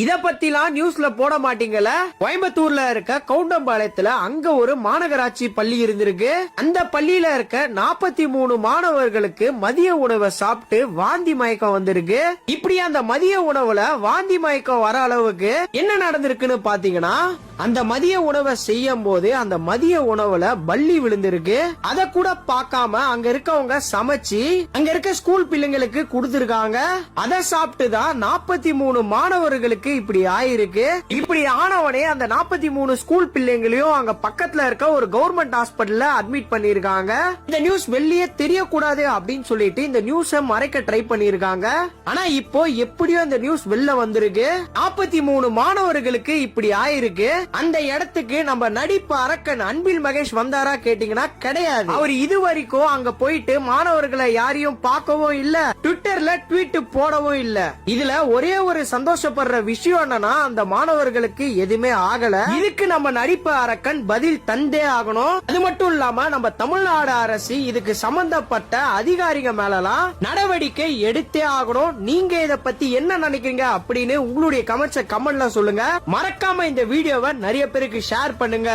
இத பத்திலாம் நியூஸ்ல போட மாட்டீங்கல. கோயம்புத்தூர்ல இருக்க கவுண்டம்பாளையத்துல அங்க ஒரு மாநகராட்சி பள்ளி இருந்திருக்கு. அந்த பள்ளியில இருக்க 43 மாணவர்களுக்கு மதிய உணவை சாப்பிட்டு வாந்தி மயக்கம் வந்திருக்கு. இப்படி அந்த மதிய உணவுல வாந்தி மயக்கம் வர அளவுக்கு என்ன நடந்திருக்குன்னு பாத்தீங்கன்னா, அந்த மதிய உணவை செய்யும் போது அந்த மதிய உணவுல பல்லி விழுந்திருக்கு. அத கூட பார்க்காம அங்க இருக்கவங்க சமைச்சு அங்க இருக்க ஸ்கூல் பிள்ளைங்களுக்கு கொடுத்திருக்காங்க. அதை சாப்பிட்டு தான் 43 மாணவர்களுக்கு இப்படி ஆயிருக்கு. இப்படி ஆனவனே அந்த 43 ஸ்கூல் பிள்ளைங்களையும் அங்க பக்கத்துல இருக்க ஒரு கவர்மெண்ட் ஹாஸ்பிட்டல்ல அட்மிட் பண்ணிருக்காங்க. இந்த நியூஸ் வெளியே தெரியக்கூடாது அப்படின்னு சொல்லிட்டு இந்த நியூஸ மறைக்க ட்ரை பண்ணிருக்காங்க. ஆனா இப்போ எப்படியோ இந்த நியூஸ் வெளில வந்திருக்கு. 43 மாணவர்களுக்கு இப்படி ஆயிருக்கு. அந்த இடத்துக்கு நம்ம நடிப்பு அரக்கன் அன்பில் மகேஷ் வந்தாரா கேட்டீங்கன்னா கிடையாது. அவர் இது வரைக்கும் அங்க போயிட்டு மாணவர்களை யாரையும் பார்க்கவும் இல்ல, ட்விட்டர்ல ட்வீட் போடவும் இல்ல. இதுல ஒரே ஒரு சந்தோஷப்படுற விஷயம் என்னன்னா, அந்த மாணவர்களுக்கு எதுவுமே ஆகல. இதுக்கு நம்ம நடிப்பு அரக்கன் பதில் தந்தே ஆகணும். அது மட்டும் இல்லாம நம்ம தமிழ்நாடு அரசு இதுக்கு சம்பந்தப்பட்ட அதிகாரிகள் மேலாம் நடவடிக்கை எடுத்தே ஆகணும். நீங்க இத பத்தி என்ன நினைக்கிறீங்க அப்படின்னு உங்களுடைய கமெண்ட்ஸை கமெண்ட்ல சொல்லுங்க. மறக்காம இந்த வீடியோவை நிறைய பேருக்கு ஷேர் பண்ணுங்க.